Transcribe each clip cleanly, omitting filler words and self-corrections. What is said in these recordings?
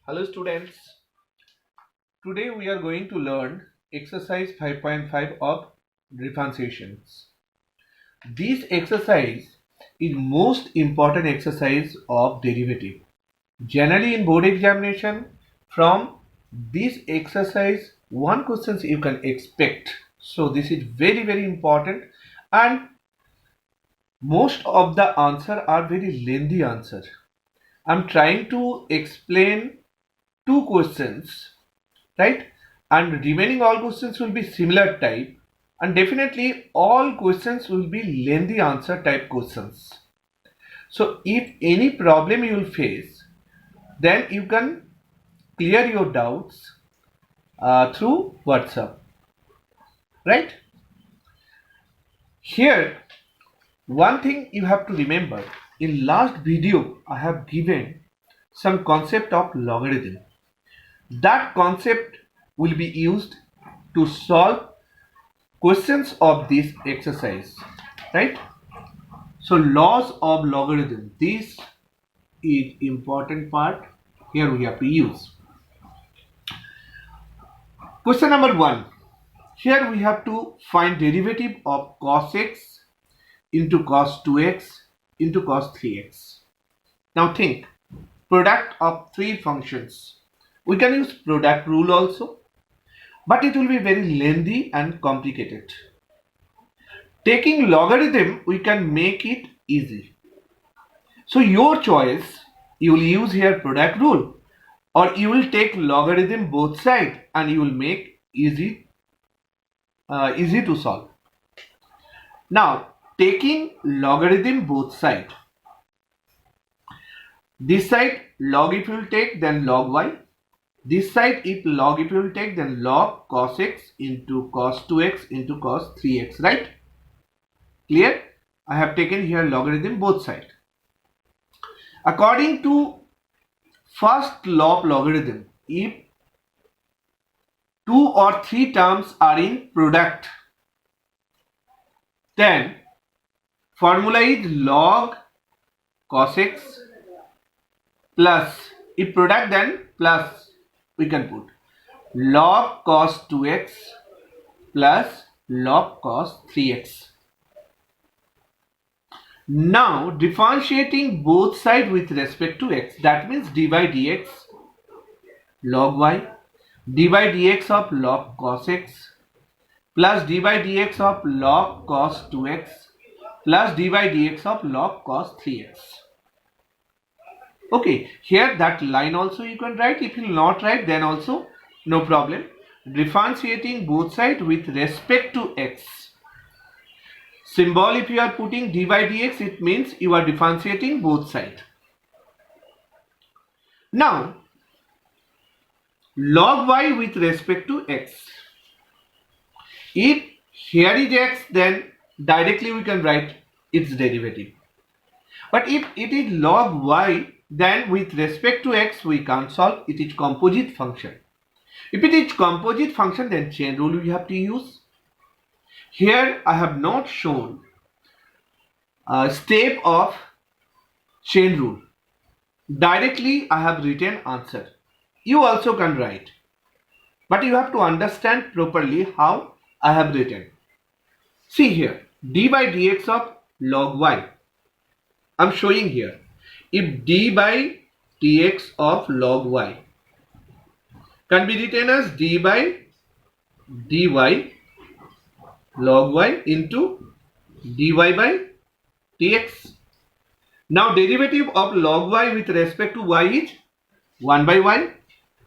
Hello students, today we are going to learn exercise 5.5 of differentiations. This exercise is most important exercise of derivative. Generally in board examination, from this exercise one questions you can expect. So this is very important, and most of the answer are very lengthy answer. I'm trying to explain two questions, right? And remaining all questions will be similar type, and definitely all questions will be lengthy answer type questions. So if any problem you will face, then you can clear your doubts through WhatsApp, right? Here one thing you have to remember, in last video I have given some concept of logarithm. That concept will be used to solve questions of this exercise, right? So laws of logarithm, this is important part. Here we have to use. Question number 1. Here we have to find derivative of cos x into cos 2x into cos 3x. Now think, product of three functions. We can use product rule also, but it will be very lengthy and complicated. Taking logarithm, we can make it easy. So your choice, you will use here product rule, or you will take logarithm both sides and you will make easy to solve. Now taking logarithm both sides, this side log if you will take, then log y. This side if log if you will take, then log cos x into cos 2x into cos 3x, right? Clear? I have taken here logarithm both sides. According to first law of logarithm, if two or three terms are in product, then formula is log cos x plus, if product then plus, we can put log cos 2x plus log cos 3x. Now differentiating both sides with respect to x, that means dy dx log y, dy dx of log cos x plus dy dx of log cos 2x plus dy dx of log cos 3x. Okay, here that line also you can write. If you will not write, then also no problem. Differentiating both sides with respect to x. Symbol if you are putting dy dx, it means you are differentiating both sides. Now log y with respect to x. If here is x, then directly we can write its derivative. But if it is log y, then with respect to x we can't solve. It is composite function. If it is composite function, then chain rule we have to use. Here I have not shown a step of chain rule. Directly I have written answer. You also can write, but you have to understand properly how I have written. See here, d by dx of log y. I am showing here. If d by dx of log y can be written as d by dy log y into dy by dx. Now derivative of log y with respect to y is 1 by y,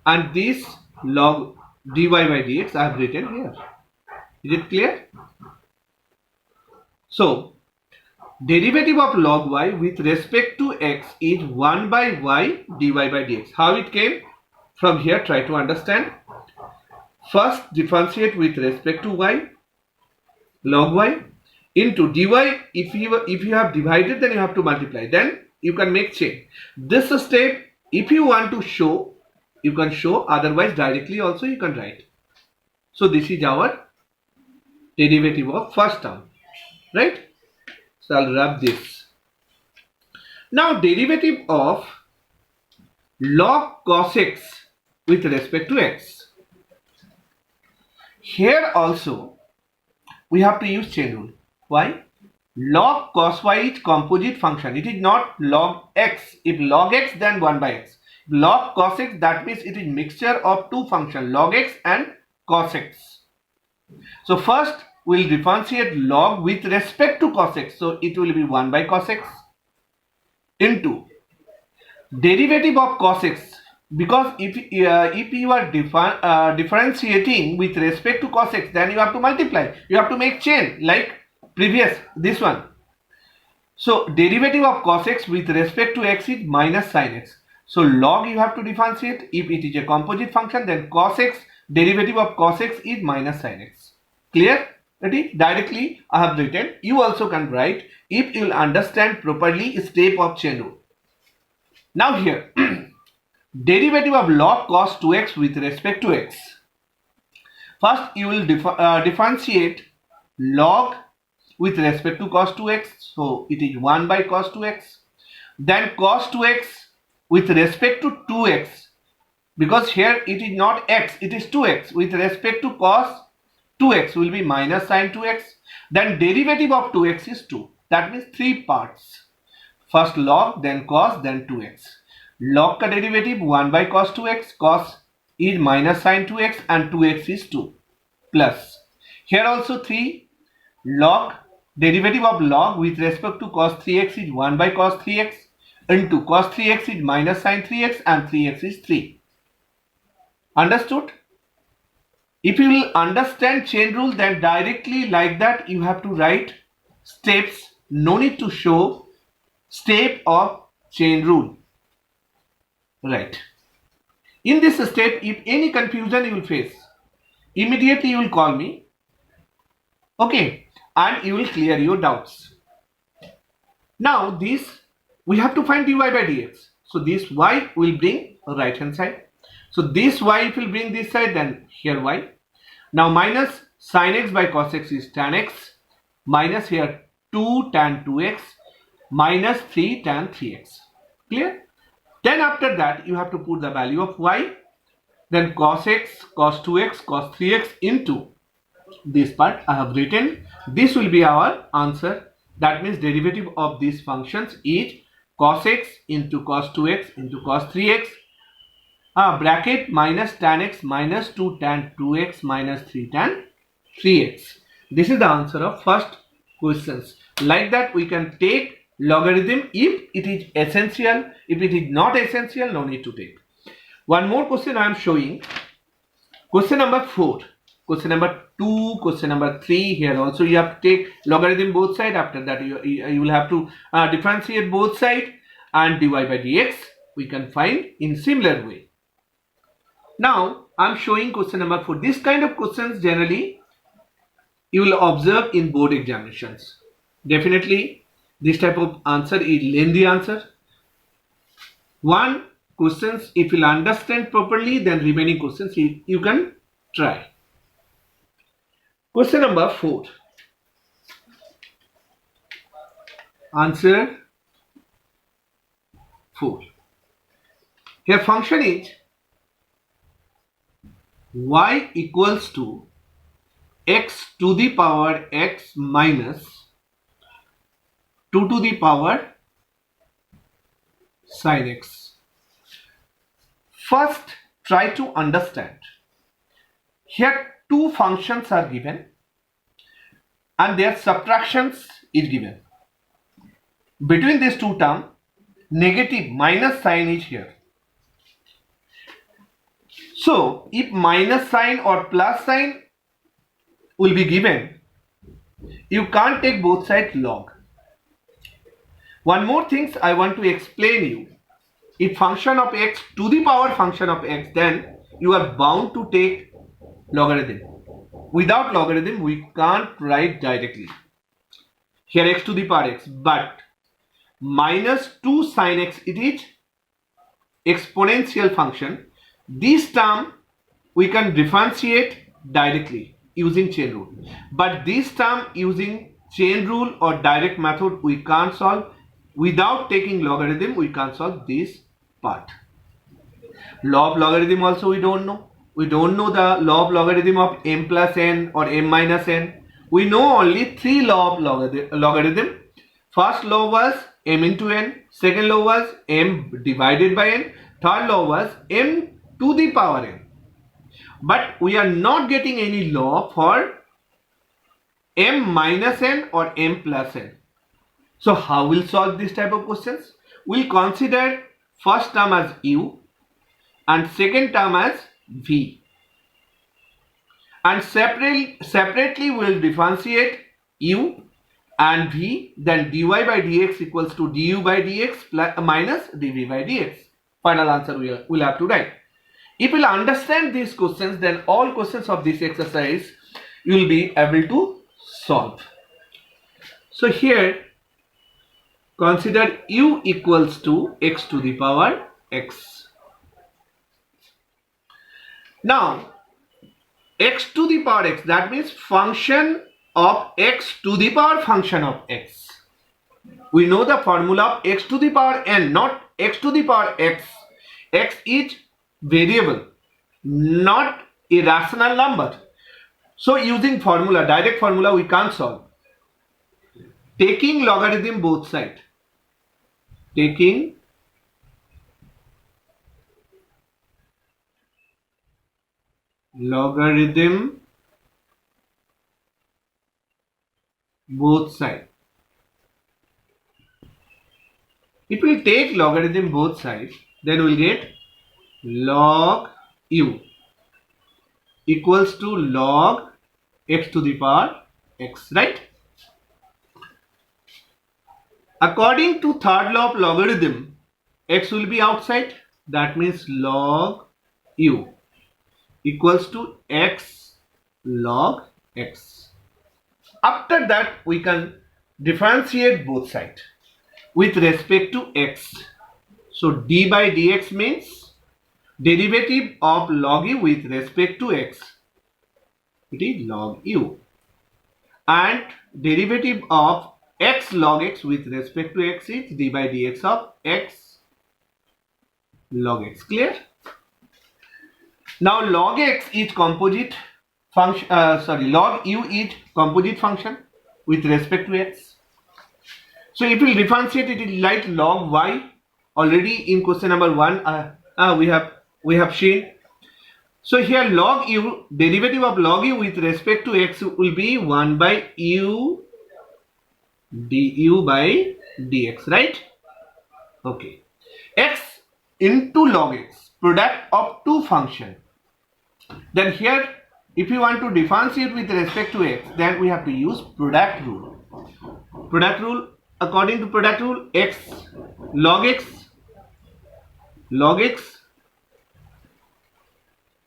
and this log dy by dx I have written here. Is it clear? So derivative of log y with respect to x is 1 by y dy by dx. How it came? From here try to understand. First differentiate with respect to y, log y into dy. If you have divided, then you have to multiply, then you can make chain. This step if you want to show, you can show, otherwise directly also you can write. So this is our derivative of first term, right? So I'll rub this. Now derivative of log cos x with respect to x. Here also we have to use chain rule. Why? Log cos y is composite function. It is not log x. If log x, then 1 by x. Log cos x, that means it is mixture of two functions, log x and cos x. So first we'll differentiate log with respect to cos x. So it will be 1 by cos x into derivative of cos x, because if you are differentiating with respect to cos x, then you have to multiply, you have to make chain like previous this one. So derivative of cos x with respect to x is minus sin x. So log you have to differentiate. If it is a composite function, then cos x, derivative of cos x is minus sin x. Clear? Ready? Directly I have written. You also can write if you will understand properly step of chain rule. Now here derivative of log cos 2x with respect to x. First you will differentiate log with respect to cos 2x. So it is 1 by cos 2x. Then cos 2x with respect to 2x, because here it is not x, it is 2x. With respect to cos 2x will be minus sin 2x. Then derivative of 2x is 2. That means 3 parts. First log, then cos, then 2x. Log का derivative 1 by cos 2x, cos is minus sin 2x and 2x is 2, plus here also 3, log, derivative of log with respect to cos 3x is 1 by cos 3x into cos 3x is minus sin 3x and 3x is 3. Understood? If you will understand chain rule, then directly like that you have to write steps. No need to show step of chain rule. Right. In this step, if any confusion you will face, immediately you will call me. Okay. And you will clear your doubts. Now this we have to find dy by dx. So this y will bring right hand side. So this y if will bring this side, then here y. Now minus sin x by cos x is tan x, minus here 2 tan 2x, minus 3 tan 3x. Clear? Then after that you have to put the value of y, then cos x, cos 2x, cos 3x into this part I have written. This will be our answer. That means derivative of these functions is cos x into cos 2x into cos 3x, bracket minus tan x minus 2 tan 2x minus 3 tan 3x. This is the answer of first questions. Like that we can take logarithm if it is essential. If it is not essential, no need to take. One more question I am showing. Question number 4. Question number 2, question number 3. Here also you have to take logarithm both side. After that you will have to differentiate both side, and dy by dx we can find in similar way. Now I am showing question number 4. This kind of questions generally you will observe in board examinations. Definitely this type of answer is lengthy answer. One questions if you understand properly, then remaining questions you can try. Question number 4. Answer 4. Here function is y equals to x to the power x minus 2 to the power sin x. First try to understand. Here two functions are given and their subtractions is given. Between these two terms, negative minus sign is here. So if minus sign or plus sign will be given, you can't take both sides log. One more things I want to explain you. If function of x to the power function of x, then you are bound to take logarithm. Without logarithm we can't write directly. Here x to the power x, but minus 2 sin x, it is exponential function. This term we can differentiate directly using chain rule, but this term using chain rule or direct method we can't solve. Without taking logarithm we can't solve this part. Law of logarithm also we don't know. We don't know the law of logarithm of m plus n or m minus n. We know only three law of logarithm. First law was m into n. Second law was m divided by n. Third law was m to the power n. But we are not getting any law for m minus n or m plus n. So how we'll solve this type of questions? We'll consider first term as u and second term as v, and separately we'll differentiate u and v, then dy by dx equals to du by dx plus minus dv by dx. Final answer we'll have to write. If you'll understand these questions, then all questions of this exercise you will be able to solve. So here consider u equals to x to the power x. Now x to the power x, that means function of x to the power function of x. We know the formula of x to the power n, not x to the power x. X is variable, not a rational number. So using formula, direct formula, we can't solve. Taking logarithm both sides. Taking logarithm both sides. If we take logarithm both sides, then we'll get log u equals to log x to the power x, right? According to third law of logarithm, x will be outside. That means log u equals to x log x. After that, we can differentiate both sides with respect to x. So d by dx means derivative of log u with respect to x. It is log u. And derivative of x log x with respect to x is d by dx of x log x. Clear? Now log x is composite function, log u is composite function with respect to x. So if we differentiate it, it is like log y. Already in question number 1 we have seen. So here log u, derivative of log u with respect to x will be 1 by u du by dx, right? Okay. X into log x, product of two functions. Then here, if you want to differentiate with respect to x, then we have to use product rule. Product rule, according to product rule, x log x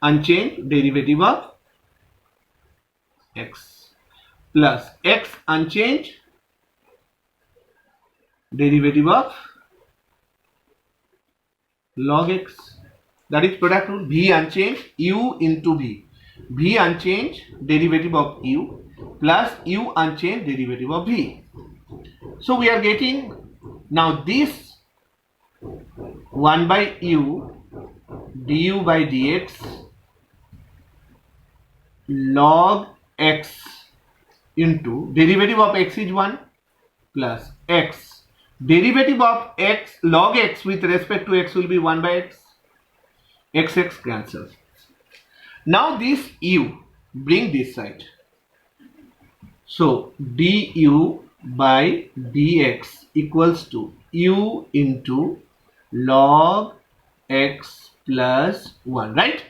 unchanged derivative of x plus x unchanged derivative of log x. That is product rule. V unchanged, u into v. V unchanged derivative of u plus u unchanged derivative of v. So we are getting now this 1 by u du by dx log x into derivative of x is 1 plus x, derivative of x log x with respect to x will be 1 by x, x cancels. Now this u, bring this side. So du by dx equals to u into log x plus 1, right?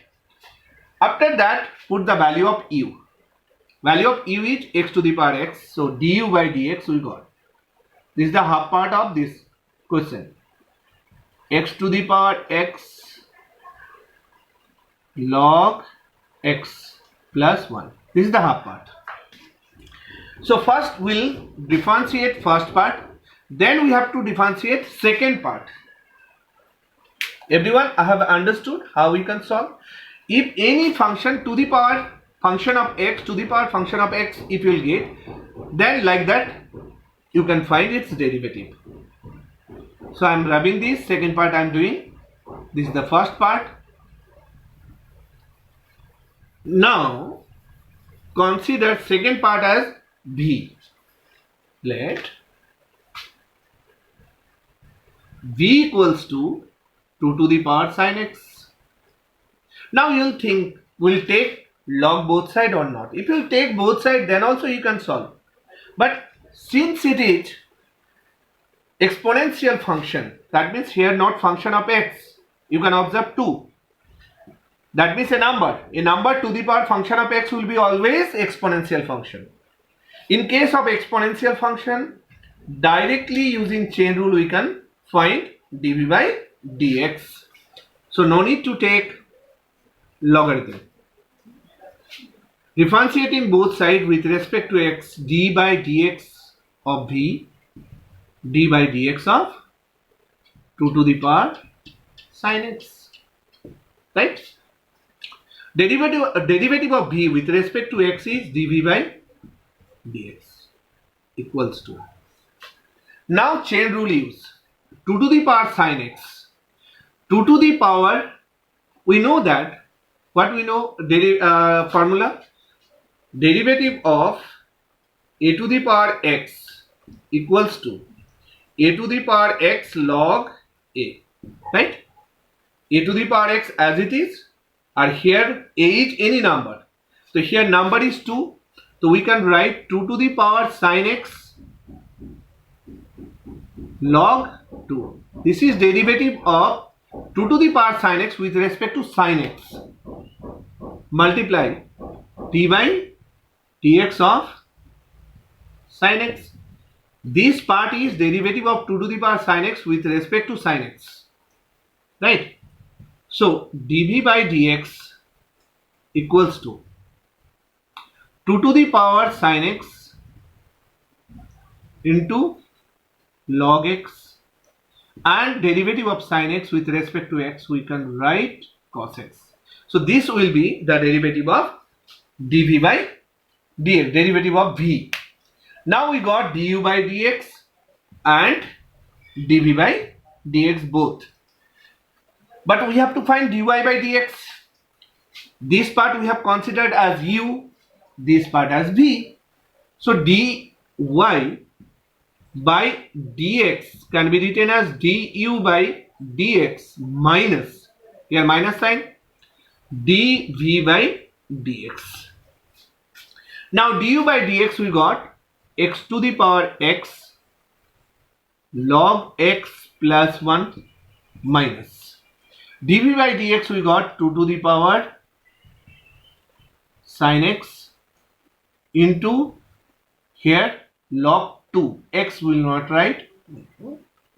After that, put the value of u. Value of u is x to the power x. So du by dx we got. This is the half part of this question. X to the power x log x plus 1. This is the half part. So first we'll differentiate first part. Then we have to differentiate second part. Everyone, I have understood how we can solve. If any function to the power function of x to the power function of x, if you will get, then like that you can find its derivative. So I am rubbing this, second part I am doing. This is the first part. Now consider second part as v. Let v equals to 2 to the power sin x. Now you'll think, will take log both side or not? If you take both side, then also you can solve. But since it is exponential function, that means here not function of x, you can observe 2. That means a number to the power function of x will be always exponential function. In case of exponential function, directly using chain rule we can find dv by dx. So no need to take logarithm. Differentiating both sides with respect to x, d by dx of v, d by dx of 2 to the power sin x, right? Derivative of v with respect to x is dv by dx equals to. Now chain rule use. 2 to the power sin x. 2 to the power, we know that, what we know, formula, derivative of a to the power x equals to a to the power x log a, right? A to the power x as it is, or here a is any number. So here number is 2. So we can write 2 to the power sin x log 2. This is derivative of 2 to the power sin x with respect to sin x. Multiply d by dx of sin x. This part is derivative of 2 to the power sin x with respect to sin x, right? So dv by dx equals to 2 to the power sin x into log x, and derivative of sin x with respect to x we can write cos x. So this will be the derivative of dv by dx, derivative of v. Now we got du by dx and dv by dx both. But we have to find dy by dx. This part we have considered as u, this part as v. So dy by dx can be written as du by dx minus, here minus sign, dv by dx. Now du by dx we got x to the power x log x plus 1 minus dv by dx we got 2 to the power sin x into here log 2, x will not write,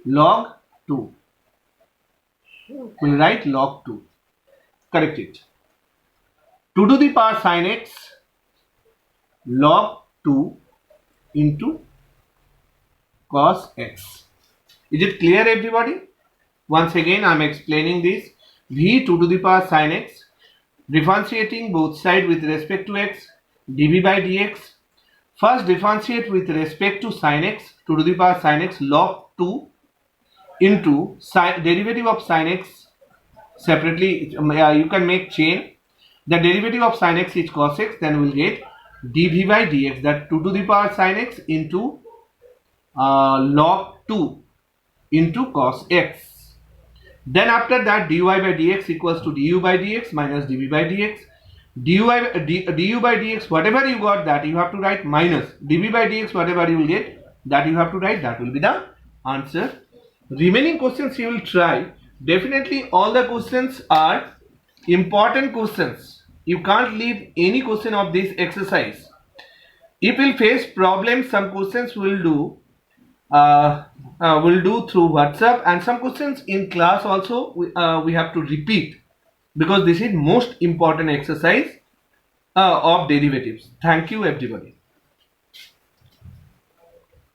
log 2, will write log 2, correct it, 2 to the power sin x log 2 into cos x. Is it clear everybody? Once again I am explaining this. v 2 to the power sin x, differentiating both sides with respect to x, dv by dx. First differentiate with respect to sin x, 2 to the power sin x log 2 into derivative of sin x separately. You can make chain. The derivative of sin x is cos x, then we will get dv by dx, that 2 to the power sin x into log 2 into cos x. Then after that dy by dx equals to du by dx minus dv by dx. du by dx, whatever you got that you have to write minus dv by dx, whatever you will get that you have to write, that will be the answer. Remaining questions you will try. Definitely all the questions are important questions. You can't leave any question of this exercise. If you face problems, some questions will do through WhatsApp, and some questions in class also we have to repeat, because this is most important exercise of derivatives. Thank you everybody.